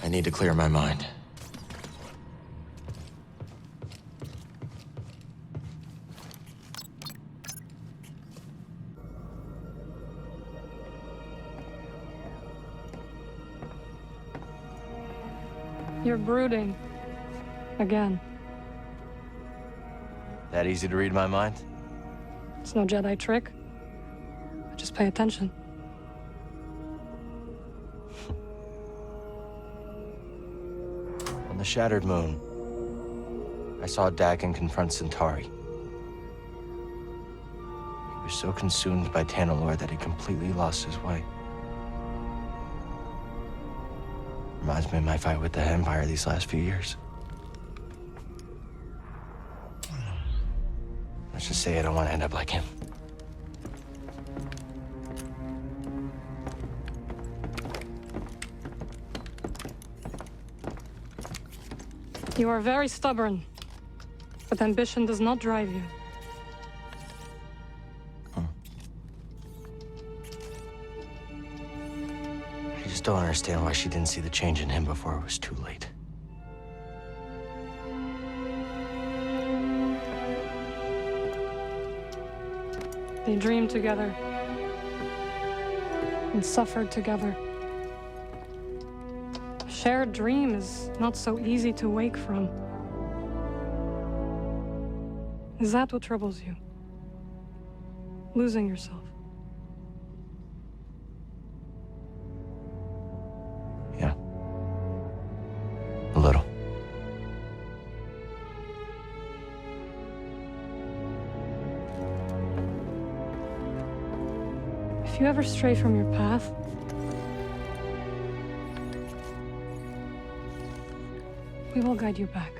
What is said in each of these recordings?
I need to clear my mind. You're brooding. Again. That easy to read my mind? It's no Jedi trick. Just pay attention. On the shattered moon, I saw Dagon confront Centauri. He was so consumed by Tanalorr that he completely lost his way. Reminds me of my fight with the Empire these last few years. Let's just say I don't want to end up like him. You are very stubborn, but ambition does not drive you. I just don't understand why she didn't see the change in him before it was too late. They dreamed together and suffered together. A shared dream is not so easy to wake from. Is that what troubles you? Losing yourself? Yeah. A little. If you ever stray from your path, we will guide you back.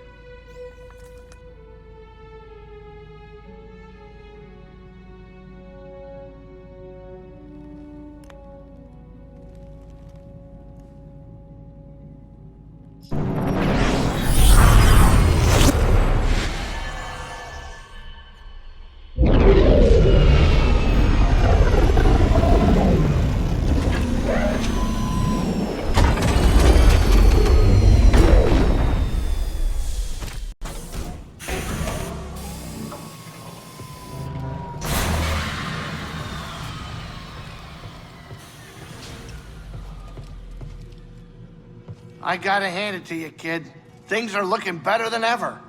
I gotta hand it to you, kid. Things are looking better than ever.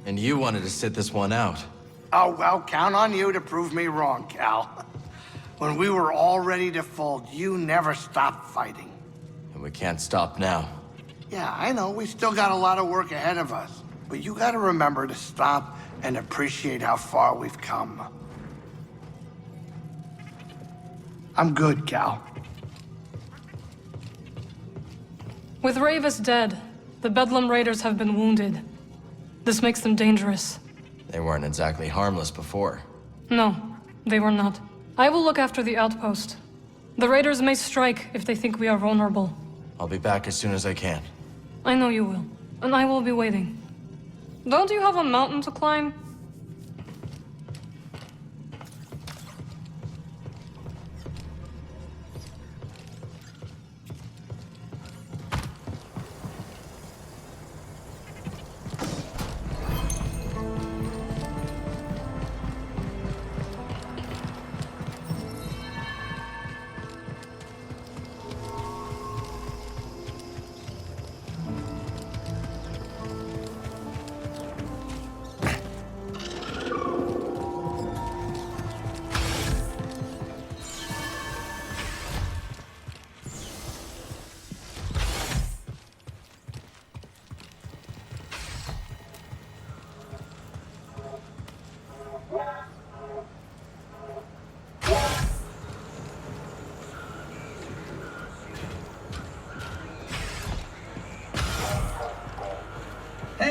And you wanted to sit this one out. Oh, well, count on you to prove me wrong, Cal. When we were all ready to fold, you never stopped fighting. And we can't stop now. Yeah, I know, we still got a lot of work ahead of us. But you gotta remember to stop and appreciate how far we've come. I'm good, Cal. With Ravis dead, the Bedlam Raiders have been wounded. This makes them dangerous. They weren't exactly harmless before. No, they were not. I will look after the outpost. The Raiders may strike if they think we are vulnerable. I'll be back as soon as I can. I know you will, and I will be waiting. Don't you have a mountain to climb?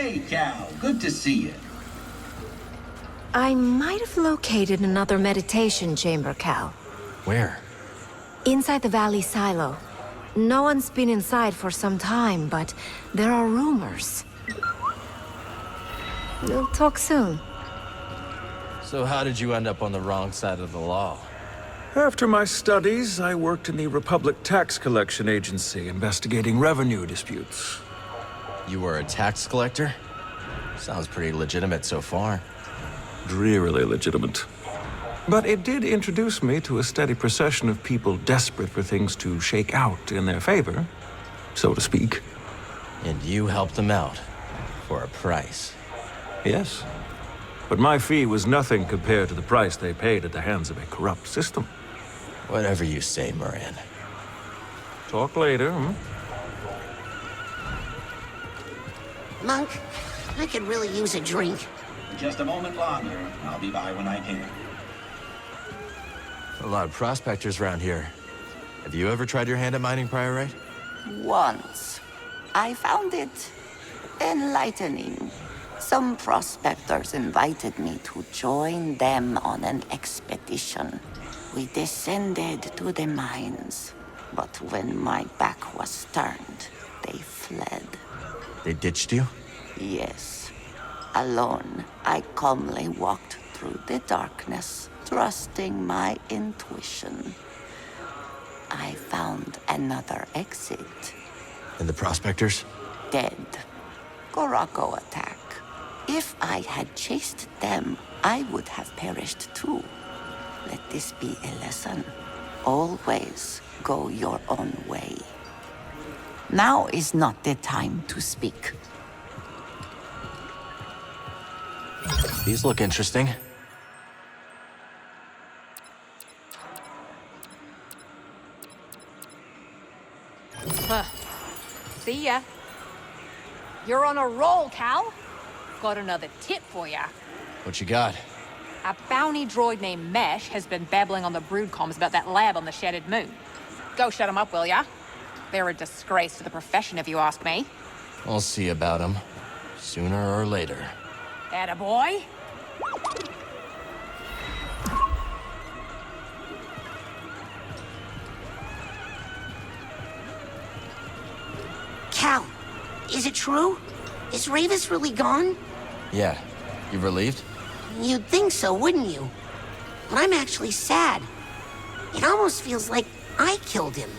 Hey, Cal. Good to see you. I might have located another meditation chamber, Cal. Where? Inside the Valley Silo. No one's been inside for some time, but there are rumors. We'll talk soon. So how did you end up on the wrong side of the law? After my studies, I worked in the Republic Tax Collection Agency, investigating revenue disputes. You were a tax collector? Sounds pretty legitimate so far. Drearily legitimate. But it did introduce me to a steady procession of people desperate for things to shake out in their favor, so to speak. And you helped them out. For a price. Yes. But my fee was nothing compared to the price they paid at the hands of a corrupt system. Whatever you say, Moran. Talk later, hmm? Monk, I could really use a drink. Just a moment longer. I'll be by when I can. A lot of prospectors around here. Have you ever tried your hand at mining Priorite? Once. I found it enlightening. Some prospectors invited me to join them on an expedition. We descended to the mines, but when my back was turned, they fled. They ditched you? Yes. Alone, I calmly walked through the darkness, trusting my intuition. I found another exit. And the prospectors? Dead. Gorako attack. If I had chased them, I would have perished too. Let this be a lesson. Always go your own way. Now is not the time to speak. These look interesting. See ya. You're on a roll, Cal. Got another tip for ya. What you got? A bounty droid named Mesh has been babbling on the brood comms about that lab on the Shattered Moon. Go shut him up, will ya? They're a disgrace to the profession, if you ask me. We'll see about them. Sooner or later. Attaboy. Cal, is it true? Is Ravis really gone? Yeah. You relieved? You'd think so, wouldn't you? But I'm actually sad. It almost feels like I killed him.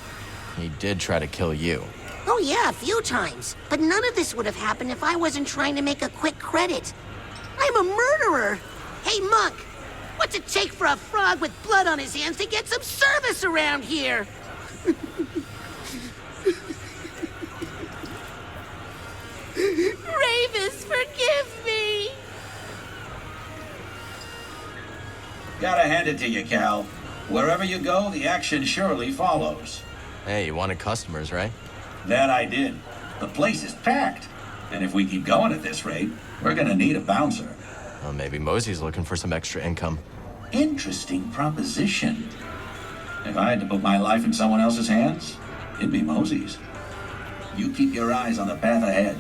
He did try to kill you. Oh yeah, a few times. But none of this would have happened if I wasn't trying to make a quick credit. I'm a murderer! Hey, Monk! What's it take for a frog with blood on his hands to get some service around here? Ravis, forgive me! Gotta hand it to you, Cal. Wherever you go, the action surely follows. Hey, you wanted customers, right? That I did. The place is packed. And if we keep going at this rate, we're gonna need a bouncer. Well, maybe Mosey's looking for some extra income. Interesting proposition. If I had to put my life in someone else's hands, it'd be Mosey's. You keep your eyes on the path ahead.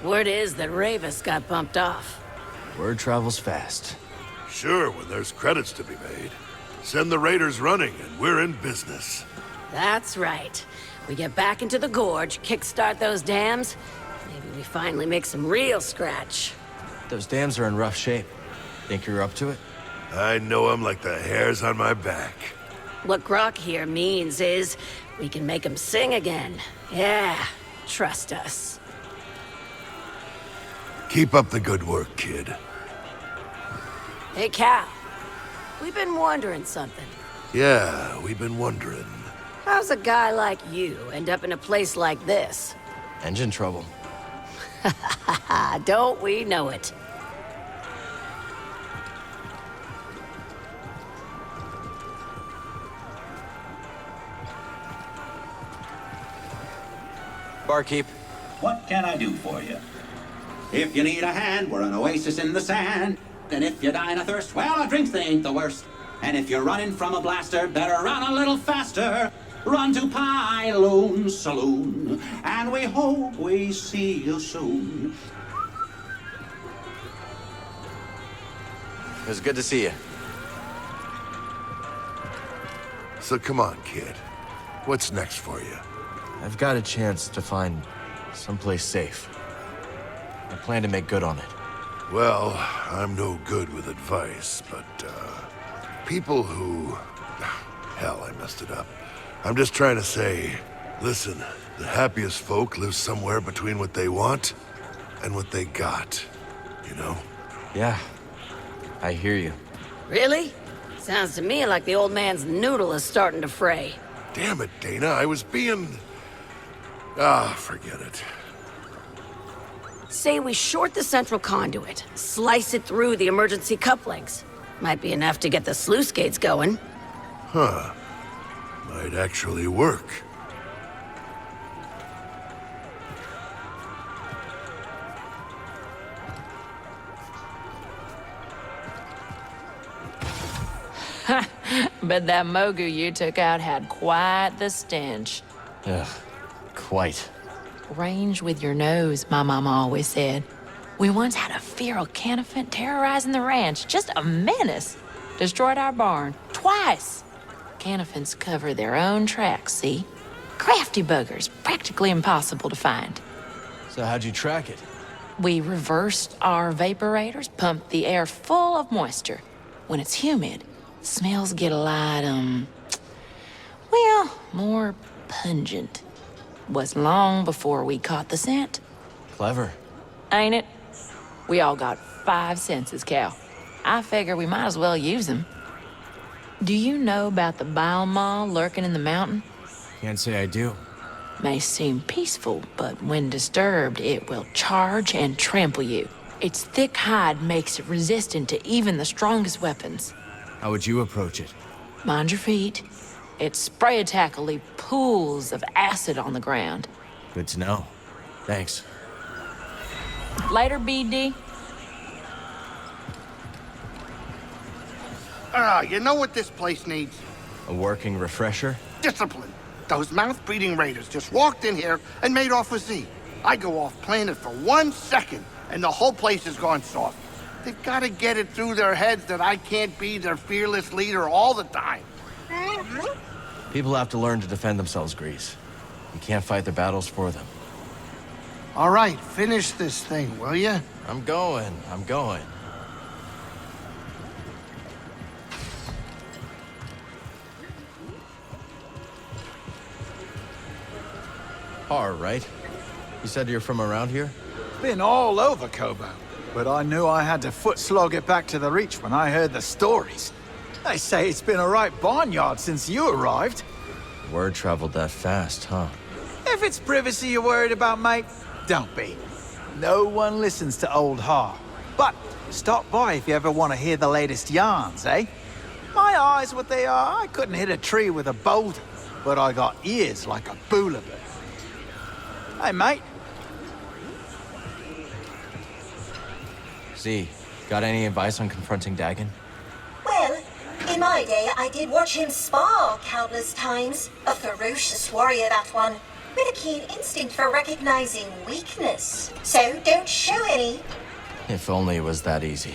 Word is that Ravis got bumped off. Word travels fast. Sure, when there's credits to be made. Send the raiders running and we're in business. That's right. We get back into the gorge, kickstart those dams. Maybe we finally make some real scratch. Those dams are in rough shape. Think you're up to it? I know 'em like the hairs on my back. What Grok here means is we can make them sing again. Yeah, trust us. Keep up the good work, kid. Hey, Cal. We've been wondering something. Yeah, we've been wondering. How's a guy like you end up in a place like this? Engine trouble. Don't we know it? Barkeep. What can I do for you? If you need a hand, we're an oasis in the sand. And if you're dying of thirst, well, a drink they ain't the worst. And if you're running from a blaster, better run a little faster. Run to Pyloon Saloon, and we hope we see you soon. It was good to see you. So come on, kid. What's next for you? I've got a chance to find someplace safe. I plan to make good on it. Well, I'm no good with advice, but, people who... Hell, I messed it up. I'm just trying to say, listen, the happiest folk live somewhere between what they want and what they got, you know? Yeah, I hear you. Really? Sounds to me like the old man's noodle is starting to fray. Damn it, Dana, I was being... forget it. Say we short the central conduit, slice it through the emergency couplings. Might be enough to get the sluice gates going. Huh. Might actually work. But that Mogu you took out had quite the stench. Ugh, quite. Range with your nose, my mama always said. We once had a feral canophant terrorizing the ranch. Just a menace. Destroyed our barn. Twice. Canophants cover their own tracks, see? Crafty buggers. Practically impossible to find. So how'd you track it? We reversed our vaporators, pumped the air full of moisture. When it's humid, smells get a lot, well, more pungent. Was long before we caught the scent. Clever. Ain't it? We all got 5 senses, Cal. I figure we might as well use them. Do you know about the bile maw lurking in the mountain? Can't say I do. May seem peaceful, but when disturbed, it will charge and trample you. Its thick hide makes it resistant to even the strongest weapons. How would you approach it? Mind your feet. Its spray attack will leave pools of acid on the ground. Good to know. Thanks. Later, BD. You know what this place needs? A working refresher? Discipline. Those mouth-breathing raiders just walked in here and made off with Z. I go off planet for 1 second, and the whole place has gone soft. They've got to get it through their heads that I can't be their fearless leader all the time. People have to learn to defend themselves, Grease. You can't fight their battles for them. All right, finish this thing, will you? I'm going. All right. You said you're from around here? Been all over Kobo, but I knew I had to foot slog it back to the Reach when I heard the stories. They say it's been a right barnyard since you arrived. Word traveled that fast, huh? If it's privacy you're worried about, mate, don't be. No one listens to old Har. But stop by if you ever want to hear the latest yarns, eh? My eyes, what they are, I couldn't hit a tree with a boulder, but I got ears like a boolaboo. Hey, mate. Z, got any advice on confronting Dagon? Well, in my day, I did watch him spar countless times. A ferocious warrior, that one, with a keen instinct for recognizing weakness. So don't show any. If only it was that easy.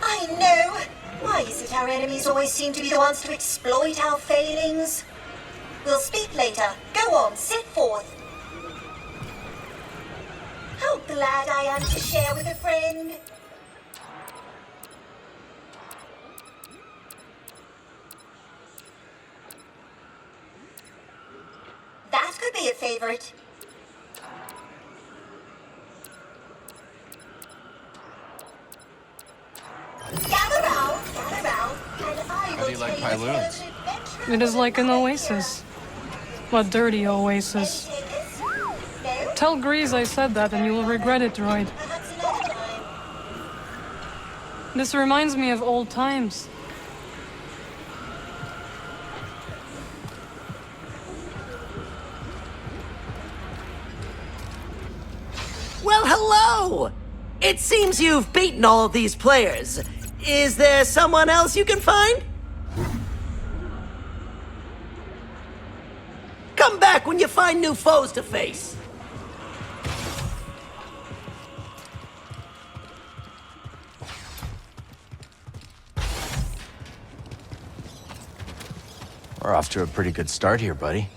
I know. Why is it our enemies always seem to be the ones to exploit our failings? We'll speak later. Go on, set forth. How glad I am to share with a friend. That could be a favorite. Gather round, and I will How do you like tell you Pyloons? It is like an oasis. A dirty oasis. Tell Grease I said that and you will regret it, droid. This reminds me of old times. Well, hello! It seems you've beaten all of these players. Is there someone else you can find? Come back when you find new foes to face. We're off to a pretty good start here, buddy.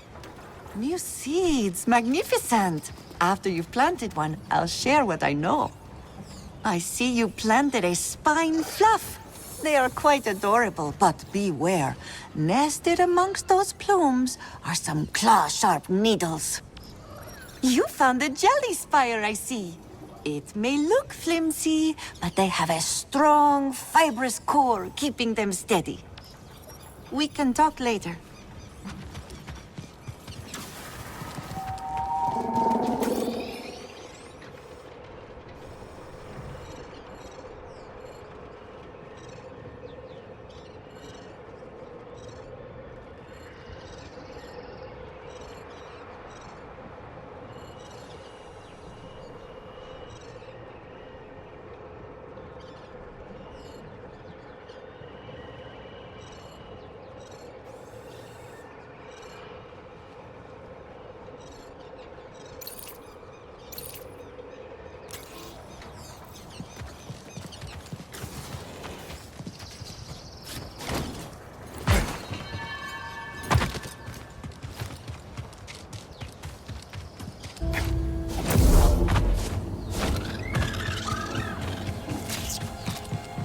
New seeds, magnificent. After you've planted one, I'll share what I know. I see you planted a spine fluff. They are quite adorable, but beware. Nested amongst those plumes are some claw-sharp needles. You found a jelly spire, I see. It may look flimsy, but they have a strong, fibrous core keeping them steady. We can talk later.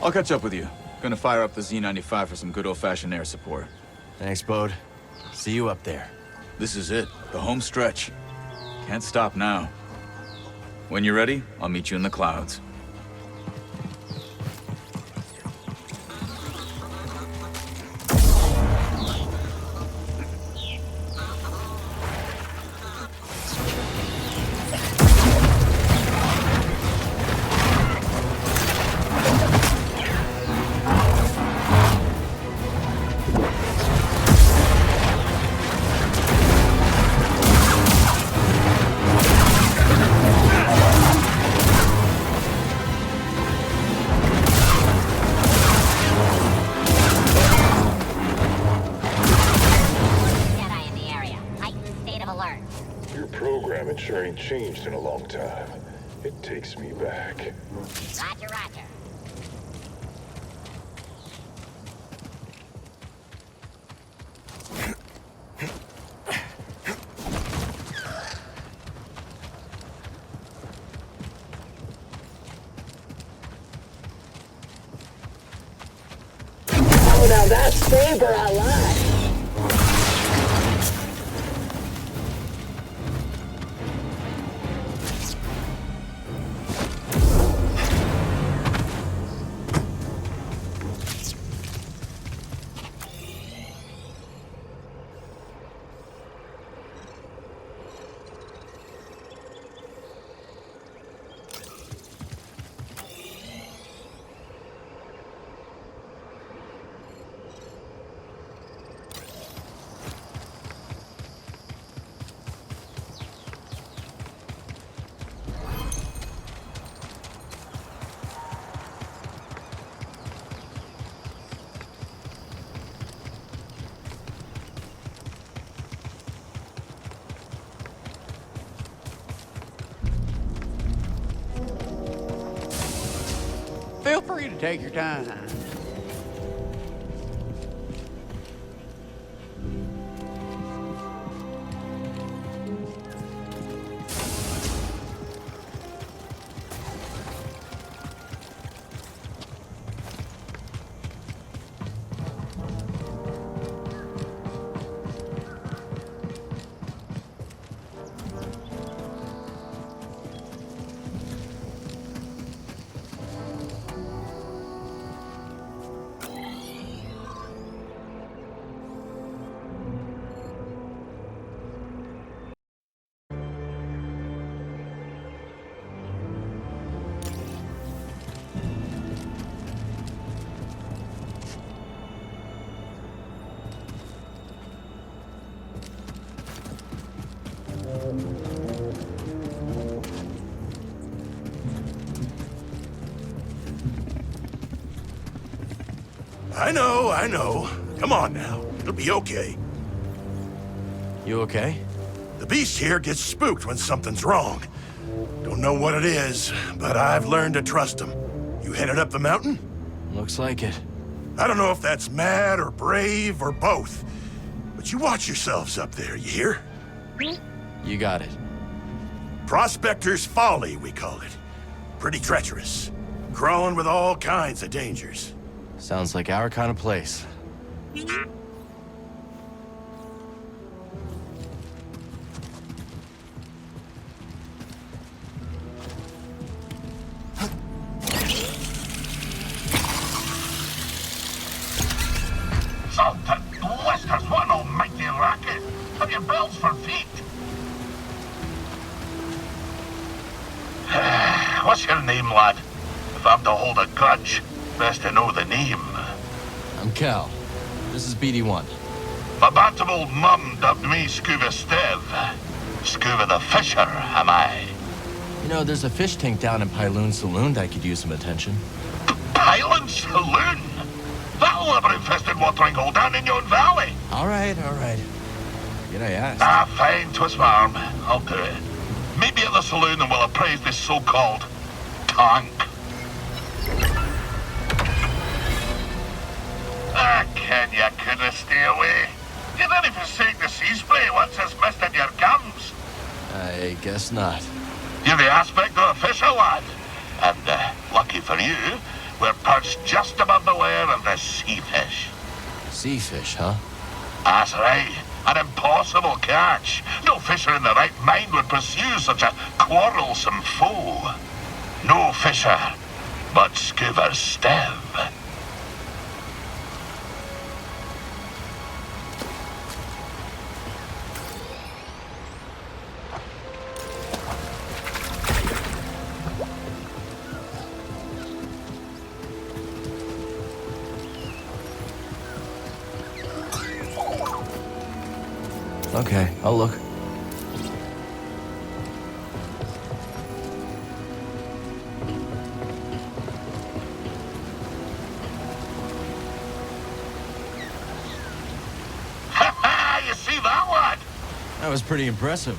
I'll catch up with you. Gonna fire up the Z-95 for some good old-fashioned air support. Thanks, Bode. See you up there. This is it, the home stretch. Can't stop now. When you're ready, I'll meet you in the clouds. Sure ain't changed in a long time. It takes me back. Roger, roger. Oh, now that's Saber I like. Feel free to take your time. I know. Come on now. It'll be okay. You okay? The beast here gets spooked when something's wrong. Don't know what it is, but I've learned to trust him. You headed up the mountain? Looks like it. I don't know if that's mad or brave or both, but you watch yourselves up there, you hear? You got it. Prospector's Folly, we call it. Pretty treacherous. Crawling with all kinds of dangers. Sounds like our kind of place. Salted blisters, what an almighty racket! Have you bells for feet? What's your name, lad? If I'm to hold a grudge, best to know the name. I'm Cal. This is BD1. My bantam old mum dubbed me Scuba Stev. Scuba the Fisher, am I? You know, there's a fish tank down in Pyloon Saloon that could use some attention. Pyloon Saloon? That'll never infested watering hole down in yon valley. All right. Did I ask? Ah, fine, twist my arm. I'll do it. Meet me at the saloon and we'll appraise this so-called tank. Ken, you couldn't stay away. You didn't forsake the sea spray once it's misted your gums. I guess not. You're the aspect of a fisher, lad. And, lucky for you, we're perched just above the lair of the sea fish. Sea fish, huh? That's right. An impossible catch. No fisher in the right mind would pursue such a quarrelsome foe. No fisher, but Scuba Stev. Okay, I'll look. You see that, lad? That was pretty impressive.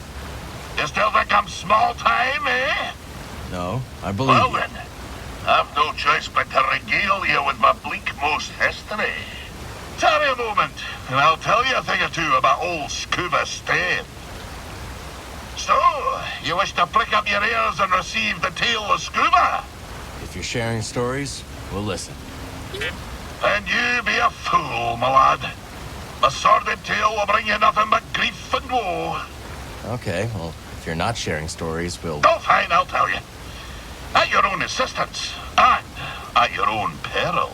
You still think I'm small time, eh? No, I believe Well you. then, I've no choice but to regale you with my bleak-most history. Tarry a moment, and I'll tell you a thing or two about old Scuba Stev. So, you wish to prick up your ears and receive the tale of Scuba? If you're sharing stories, we'll listen. Then you be a fool, my lad. A sordid tale will bring you nothing but grief and woe. Okay, well, if you're not sharing stories, we'll... Oh, fine, I'll tell you. At your own insistence, and at your own peril.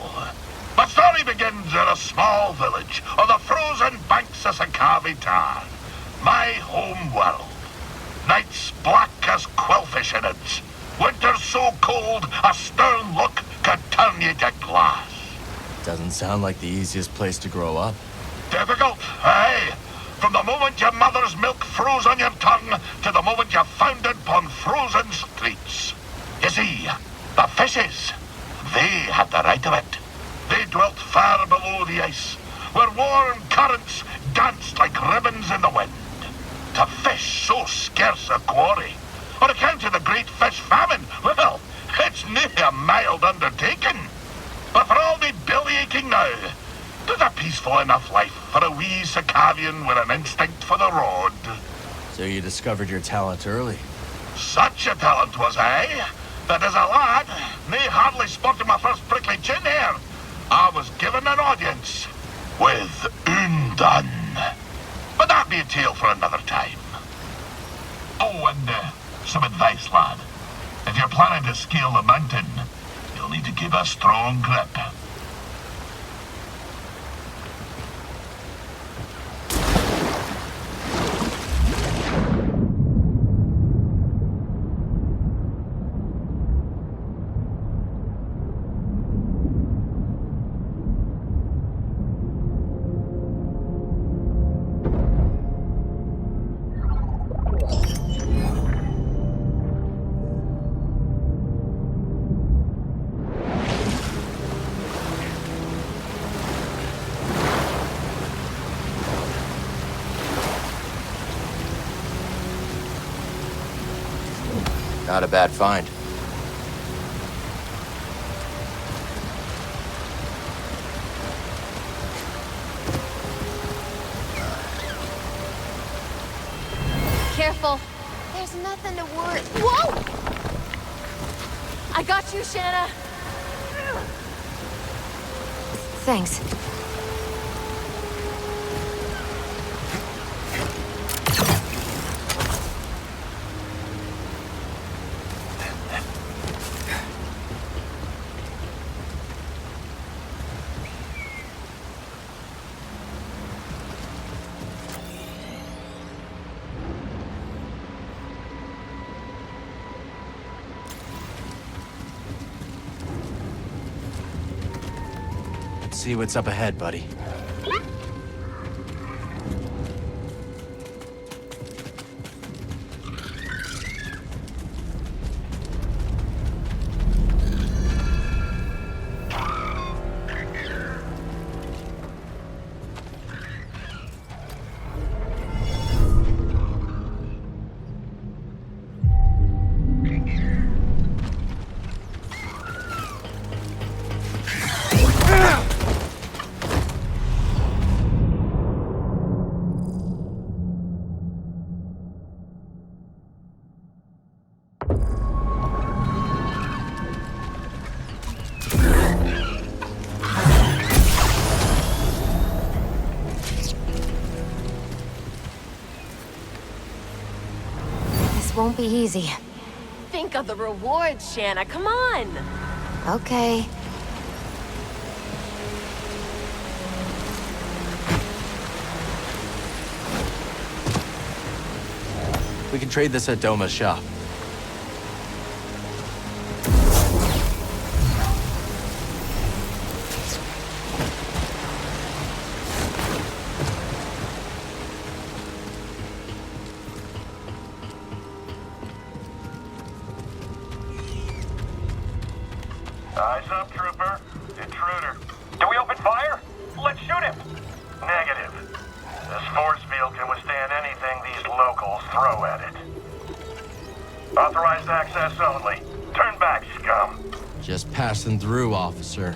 My story begins in a small village on the frozen banks of Sakavi Tar, my home world. Nights black as quillfish innards. Winters so cold, a stern look could turn you to glass. Doesn't sound like the easiest place to grow up. Difficult, aye. From the moment your mother's milk froze on your tongue to the moment you foundered upon frozen streets. You see, the fishes, they had the right of it. They dwelt far below the ice, where warm currents danced like ribbons in the wind. To fish so scarce a quarry, on account of the great fish famine, well, it's nae a mild undertaking. But for all me belly-aching now, there's a peaceful enough life for a wee Sakavian with an instinct for the rod. So you discovered your talent early. Such a talent was I, that as a lad, nae hardly sporting my first prickly chin hair, I was given an audience with Undan. But that be a tale for another time. Oh, and some advice, lad. If you're planning to scale the mountain, you'll need to keep a strong grip. Not a bad find. Careful. There's nothing to worry. Whoa! I got you, Shanna. Thanks. Let's see what's up ahead, buddy. Won't be easy. Think of the reward, Shanna. Come on. Okay. We can trade this at Doma's shop. Eyes up, trooper. Intruder. Do we open fire? Let's shoot him. Negative. This force field can withstand anything these locals throw at it. Authorized access only. Turn back, scum. Just passing through, officer.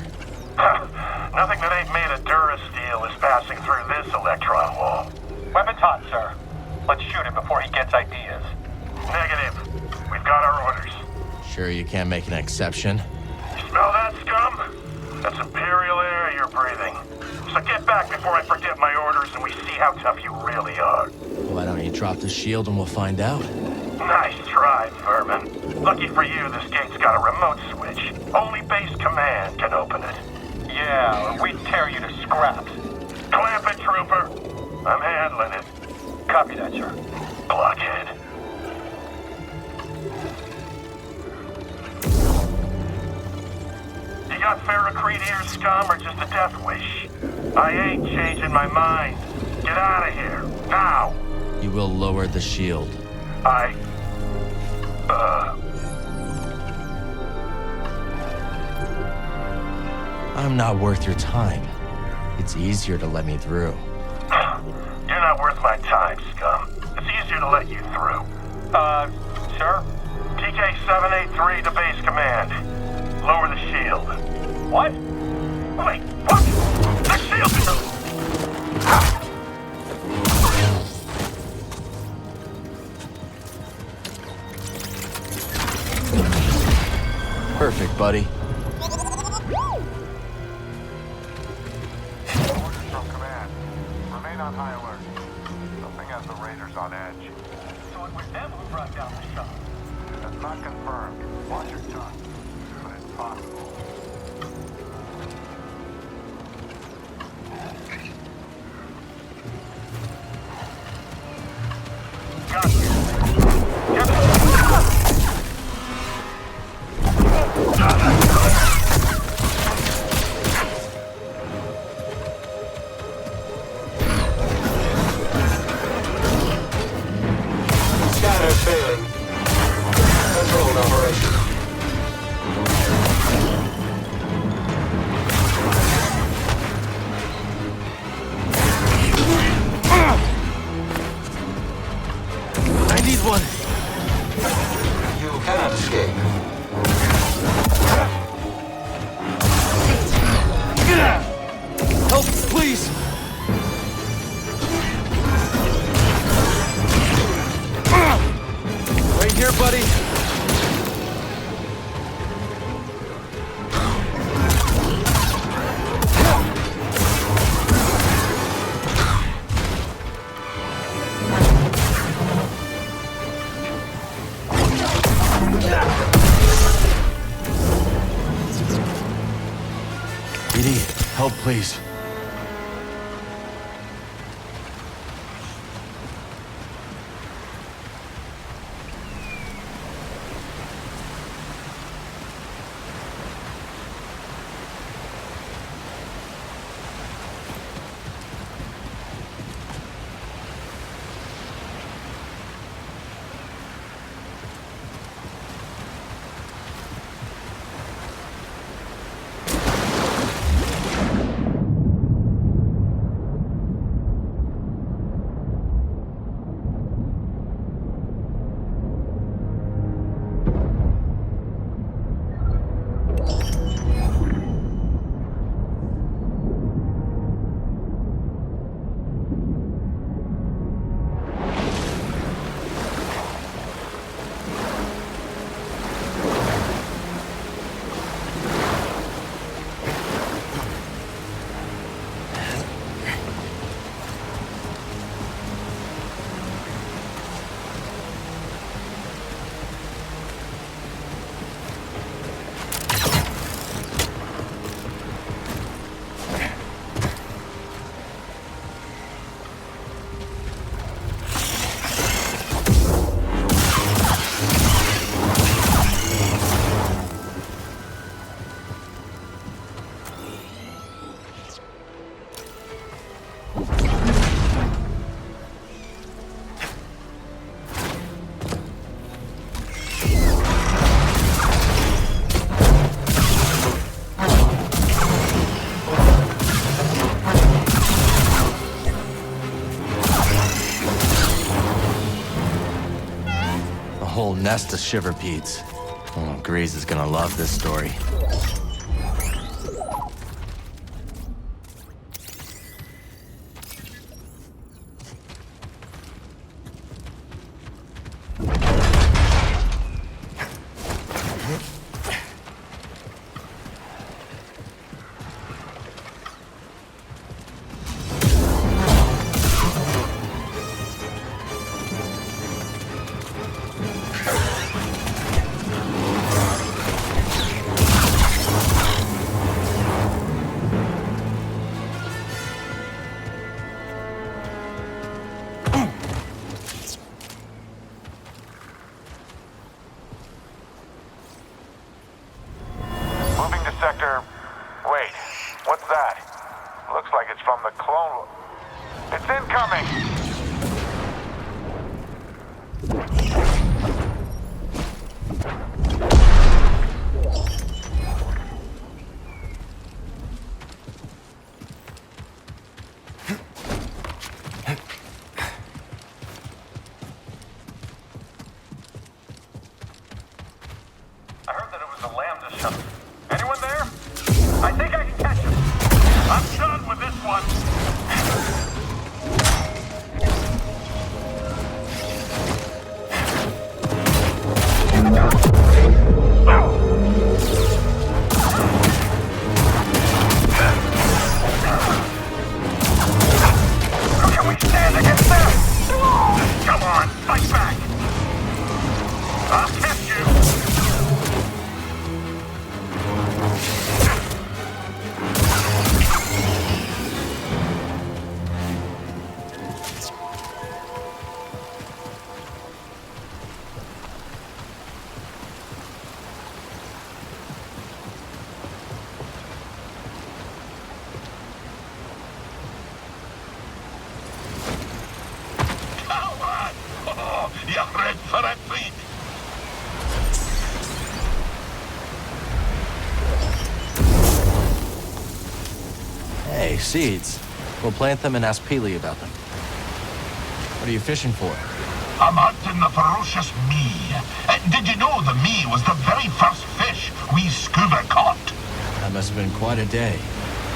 Nothing that ain't made of Durasteel is passing through this electron wall. Weapons hot, sir. Let's shoot him before he gets ideas. Negative. We've got our orders. Sure you can't make an exception? Smell that, scum? That's Imperial air you're breathing. So get back before I forget my orders and we see how tough you really are. Why don't you drop the shield and we'll find out? Nice try, vermin. Lucky for you, this gate's got a remote switch. Only base command can open it. Yeah, or we'd tear you to scraps. Clamp it, trooper. I'm handling it. Copy that, sir. Blockhead. You got Ferrocrete ears, scum, or just a death wish? I ain't changing my mind. Get out of here, now! You will lower the shield. I'm not worth your time. It's easier to let me through. You're not worth my time, scum. It's easier to let you through. Sir? TK-783 to base command. Lower the shield. What? Wait, what? The shield! Perfect, buddy. Orders from command. Remain on high alert. Something has the raiders on edge. So it was them who brought down the shot? That's not confirmed. Watch your tongue. But it's possible. Got you. Get it. Scanner failing. Controlled operation. Please! Right here, buddy. BD, help, please. Whole nest of shiverpedes. Oh, Grease is gonna love this story. Moving to sector... Wait, what's that? Looks like it's from the clone... It's incoming! I heard that it was a lambda shuttle. Anyone there? I think I can catch him. I'm done with this one. Can we stand against them? Come on, fight back. I'll catch you. Coward! Oh, you're red for a treat. Hey, seeds. We'll plant them and ask Peely about them. What are you fishing for? I'm hunting the ferocious me. Did you know the me was the very first fish we scuba caught? That must have been quite a day.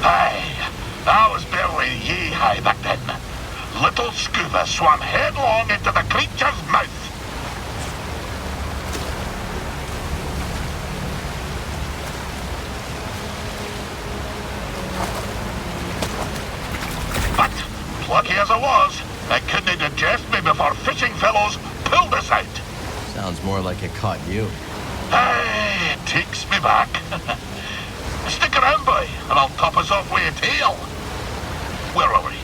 Aye, I was barely yay-high back then. Little Scuba swam headlong into the creature's mouth. But, plucky as I was, I couldn't digest me before fishing fellows pulled us out. Sounds more like it caught you. Hey, it takes me back. Stick around, boy, and I'll top us off with a tale. Where are we?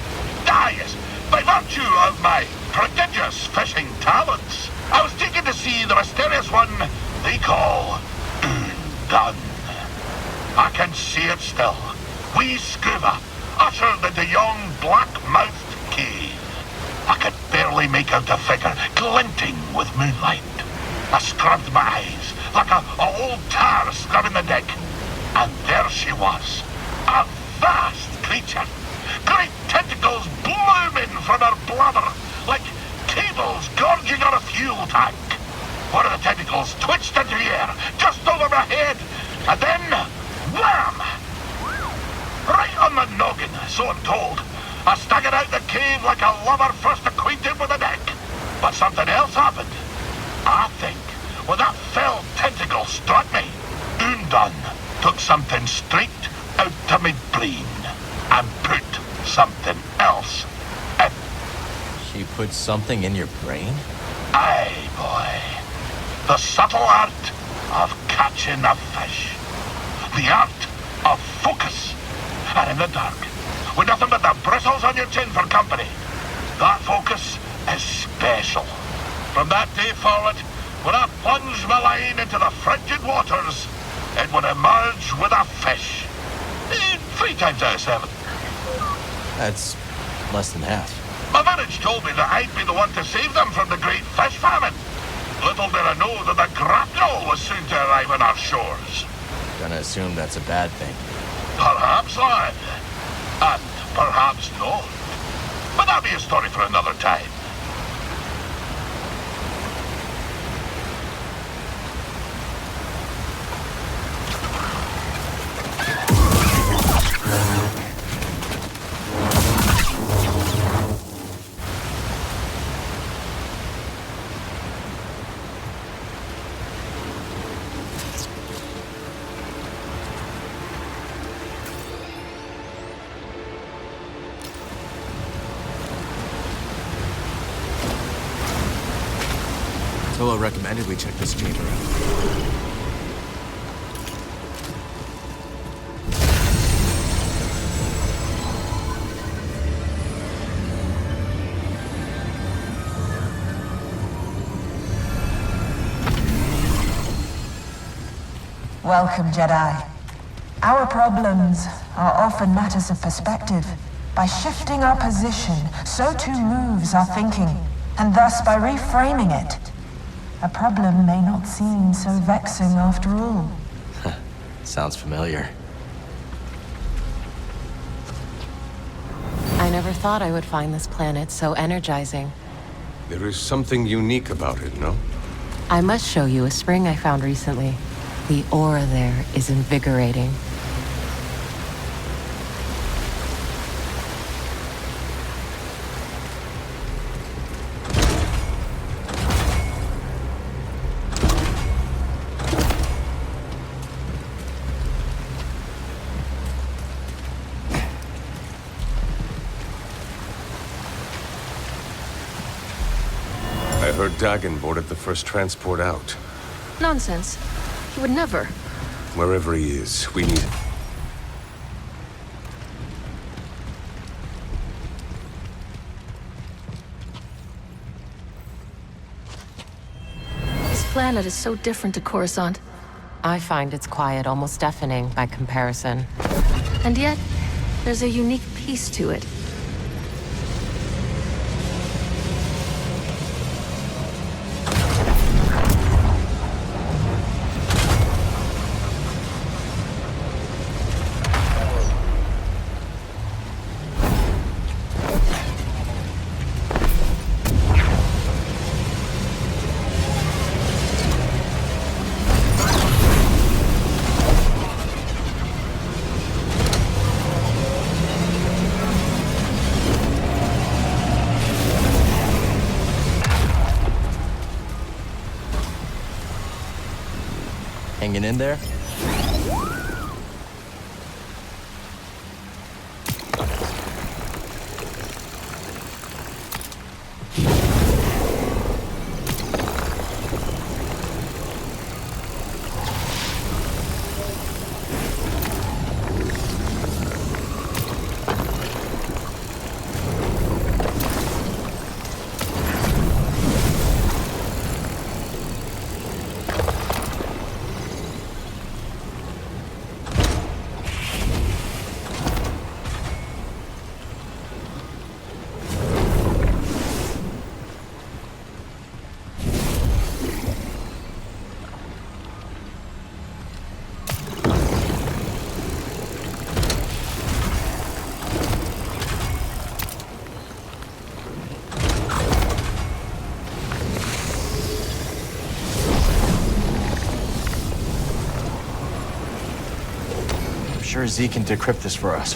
Ah, yes. By virtue of my prodigious fishing talents, I was taken to see the mysterious one they call Done. I can see it still. Wee Scuba, ushered into yon black-mouthed cave. I could barely make out the figure, glinting with moonlight. I scrubbed my eyes like a old tar scrubbing the deck. And there she was, a vast creature. Great tentacles blooming from her bladder, like cables gorging on a fuel tank. One of the tentacles twitched into the air, just over my head, and then, wham! Right on the noggin, so I'm told. I staggered out the cave like a lover first acquainted with a deck. But something else happened. I think when that fell tentacle struck me, Undone took something straight out to me brain and put something else in. She put something in your brain? Aye, boy. The subtle art of catching a fish. The art of focus. And in the dark, with nothing but the bristles on your chin for company, that focus is special. From that day forward, when I plunged my line into the frigid waters, it would emerge with a fish. 3 times out of 7. That's less than half. My village told me that I'd be the one to save them from the great fish famine. Little did I know that the grapnel was soon to arrive on our shores. Gonna assume that's a bad thing. Perhaps, lad. And perhaps not. But that'll be a story for another time. Tolo recommended we check this chamber out. Welcome, Jedi. Our problems are often matters of perspective. By shifting our position, so too moves our thinking, and thus by reframing it, a problem may not seem so vexing after all. Sounds familiar. I never thought I would find this planet so energizing. There is something unique about it, no? I must show you a spring I found recently. The aura there is invigorating. I heard Dagon boarded the first transport out. Nonsense. He would never. Wherever he is, we need... This planet is so different to Coruscant. I find its quiet almost deafening by comparison. And yet, there's a unique peace to it. hanging in there? I'm sure Z can decrypt this for us.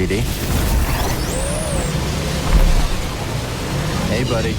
BD? Hey, buddy.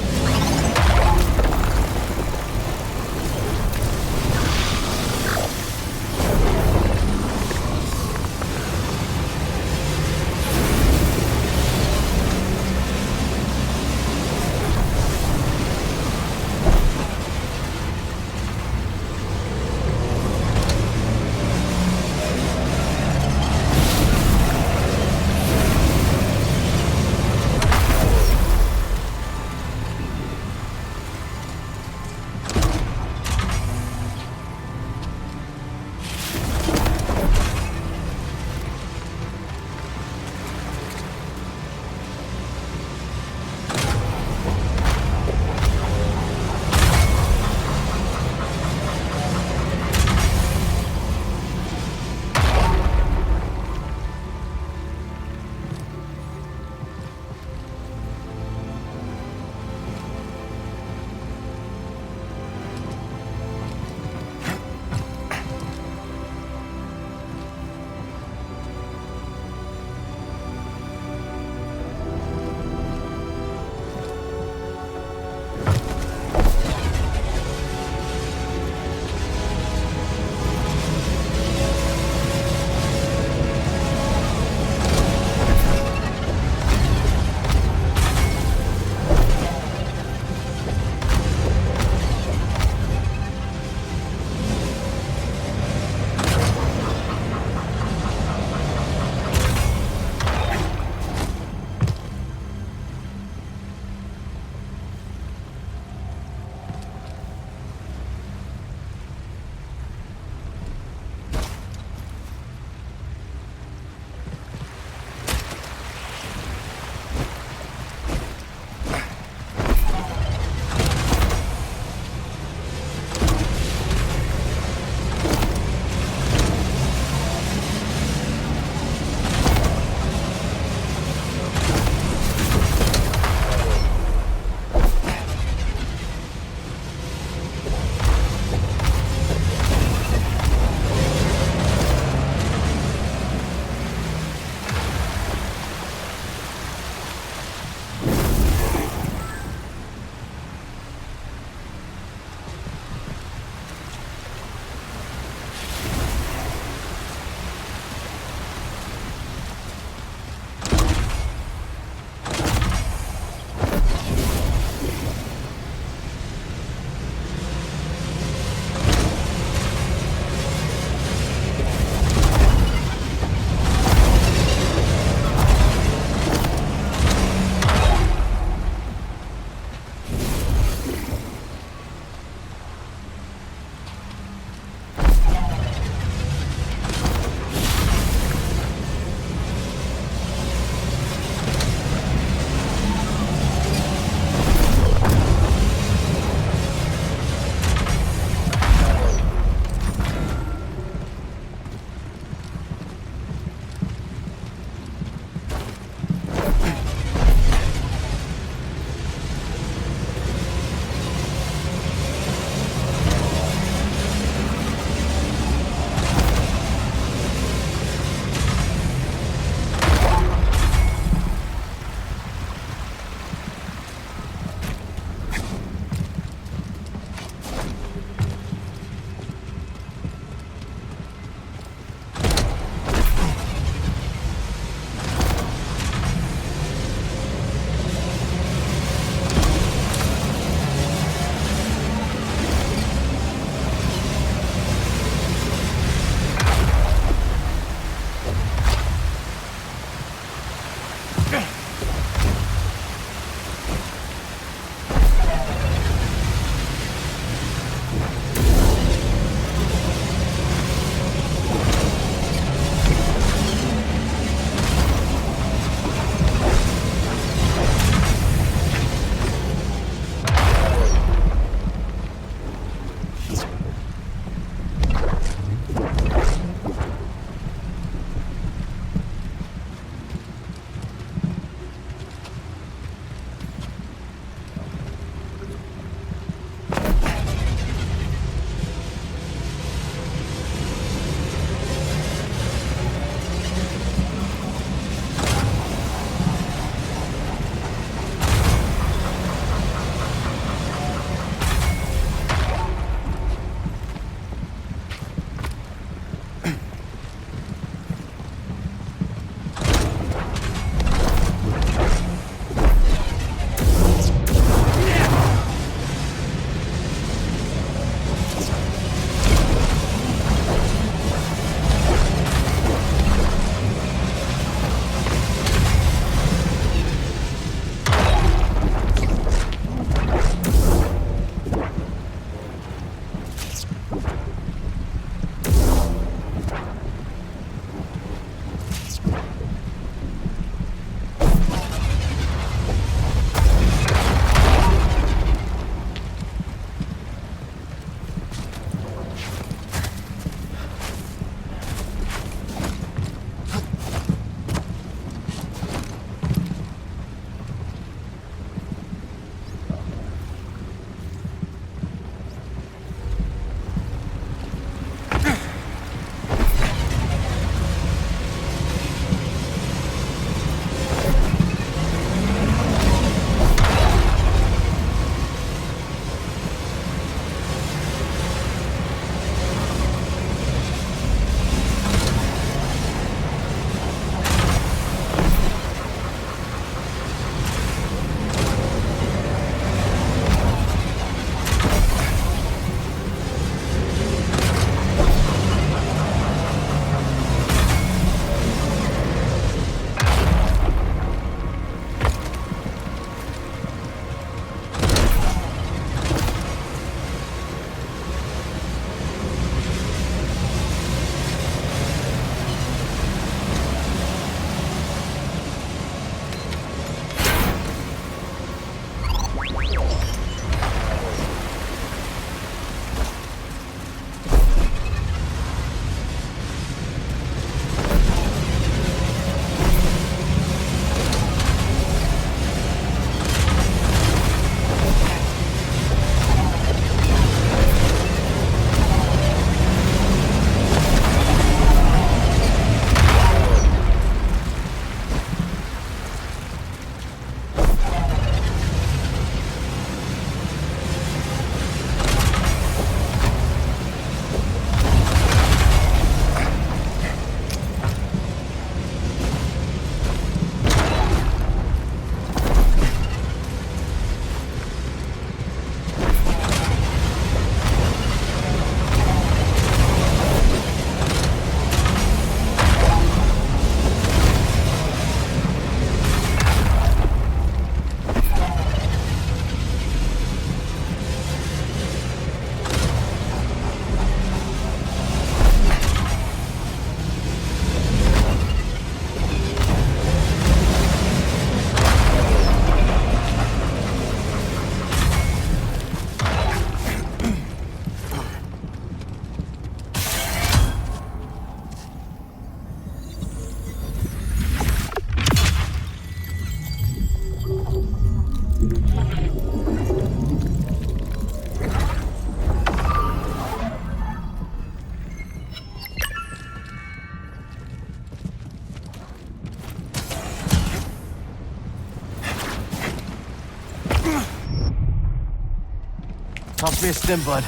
Toss me a stim, bud.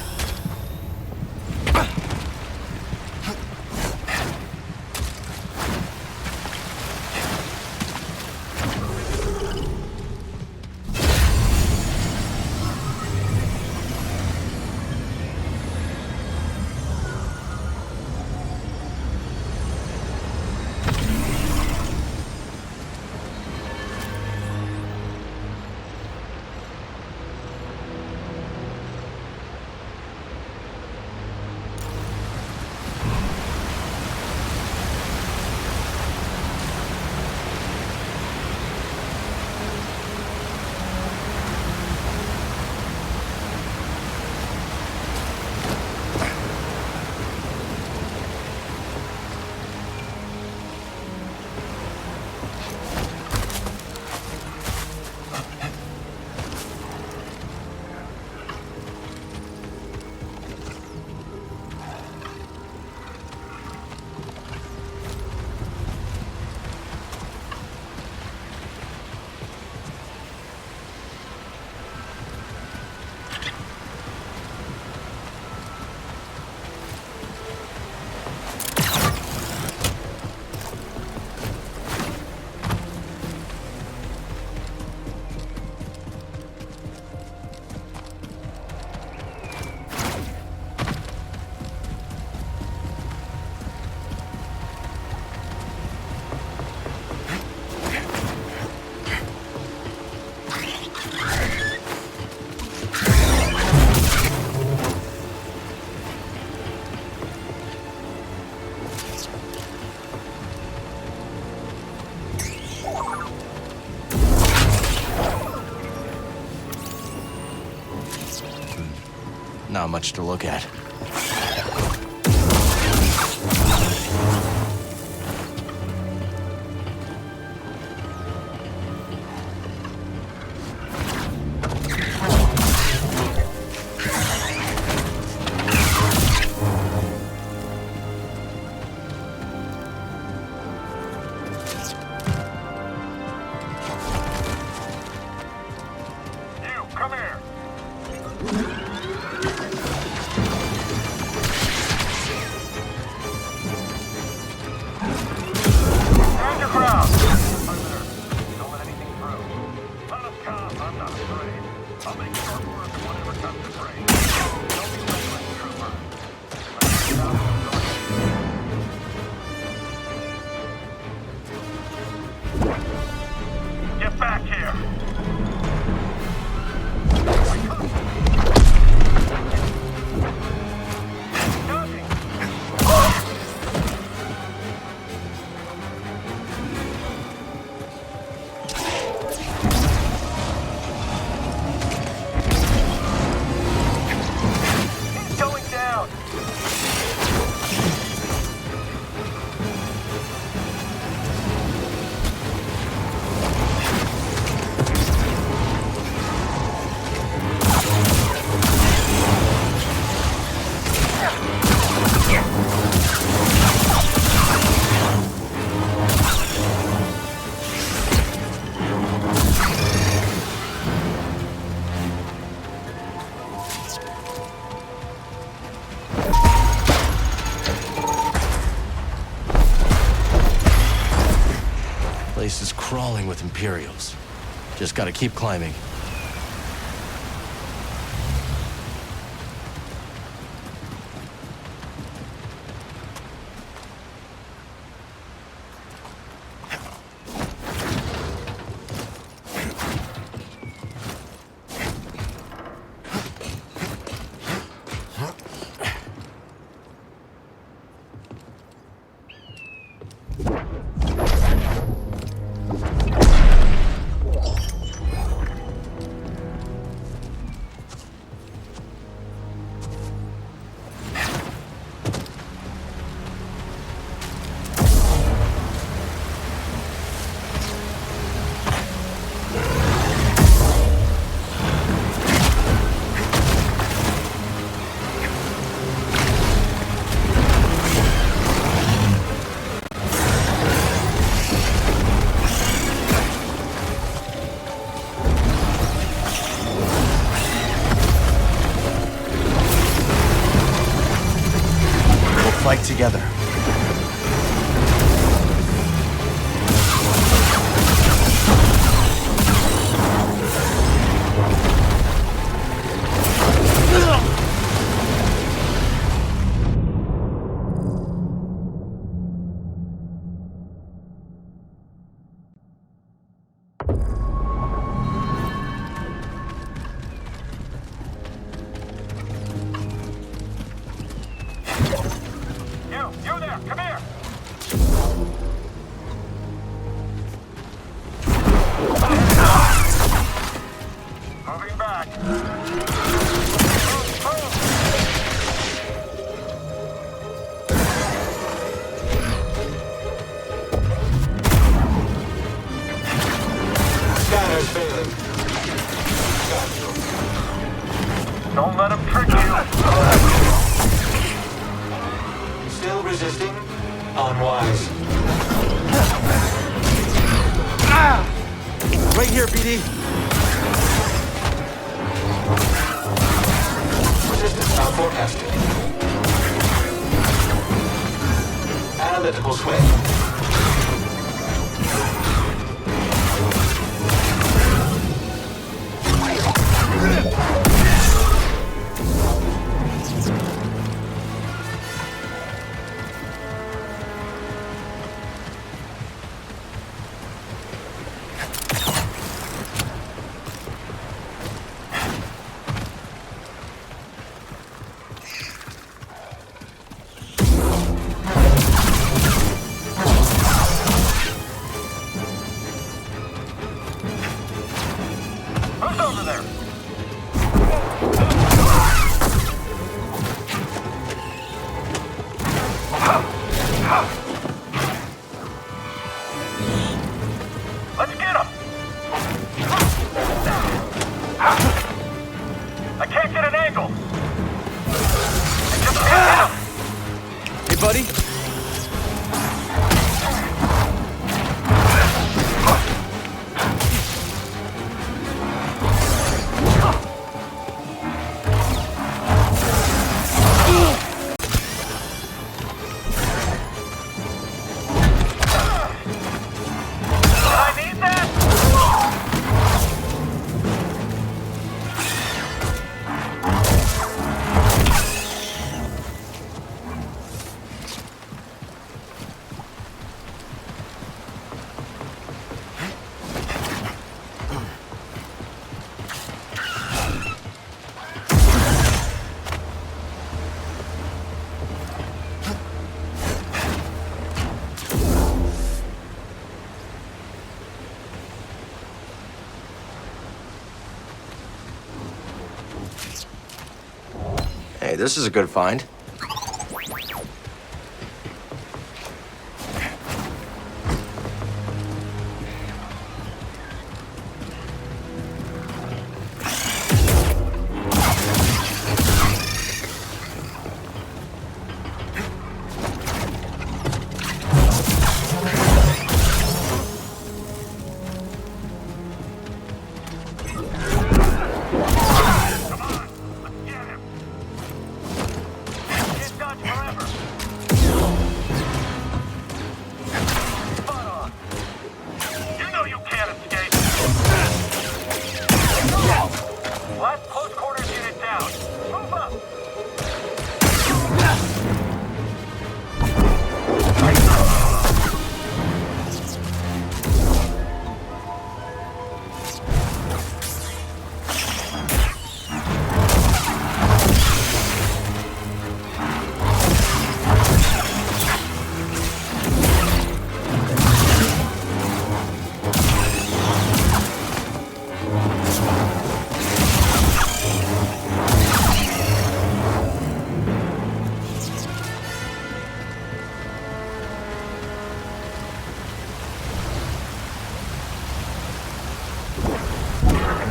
Not much to look at. Place is crawling with Imperials. Just gotta keep climbing. Right here, BD. Resistance now forecasted. Analytical swing. Hey, this is a good find.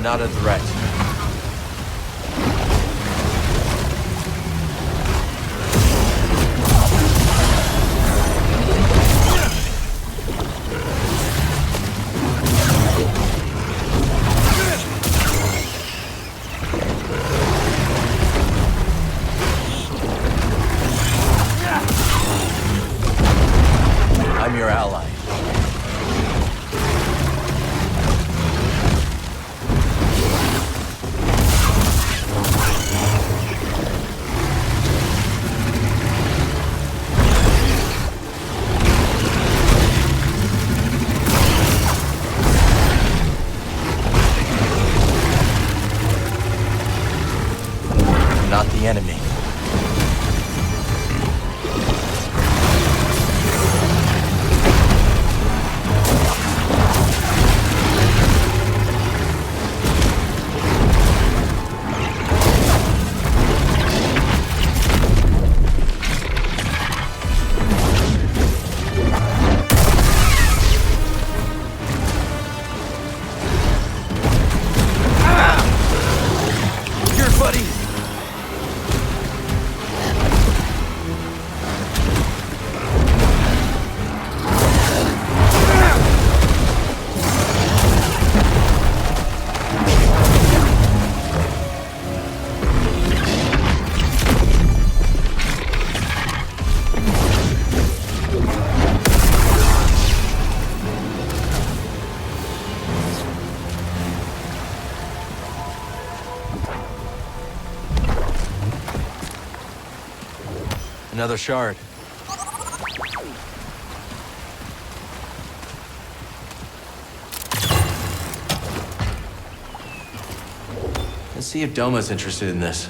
Not a threat. I'm your ally. Not the enemy. Another shard. Let's see if Doma's interested in this.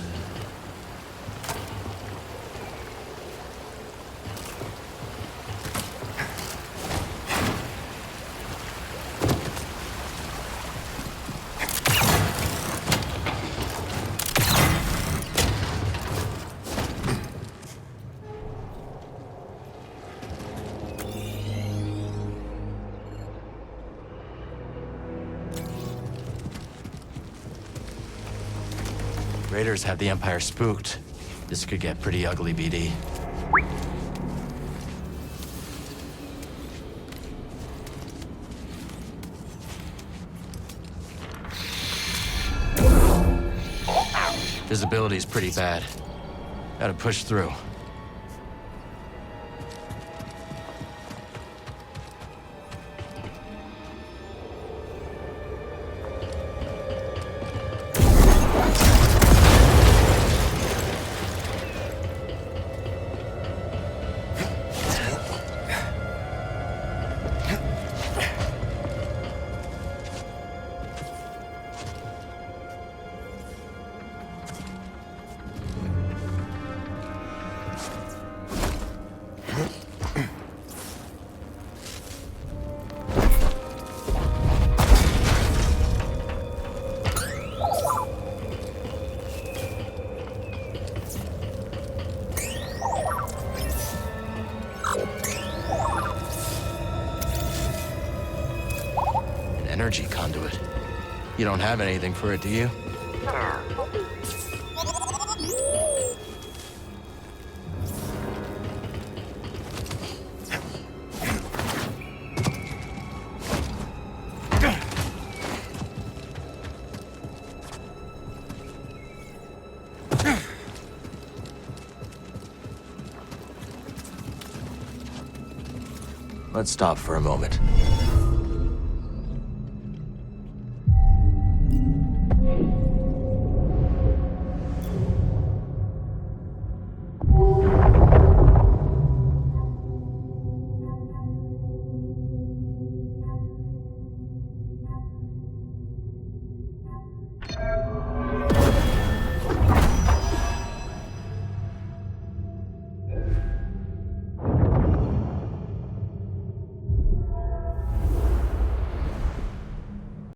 Raiders have the Empire spooked. This could get pretty ugly, BD. Visibility's pretty bad. Gotta push through. Energy conduit. You don't have anything for it, do you? Let's stop for a moment.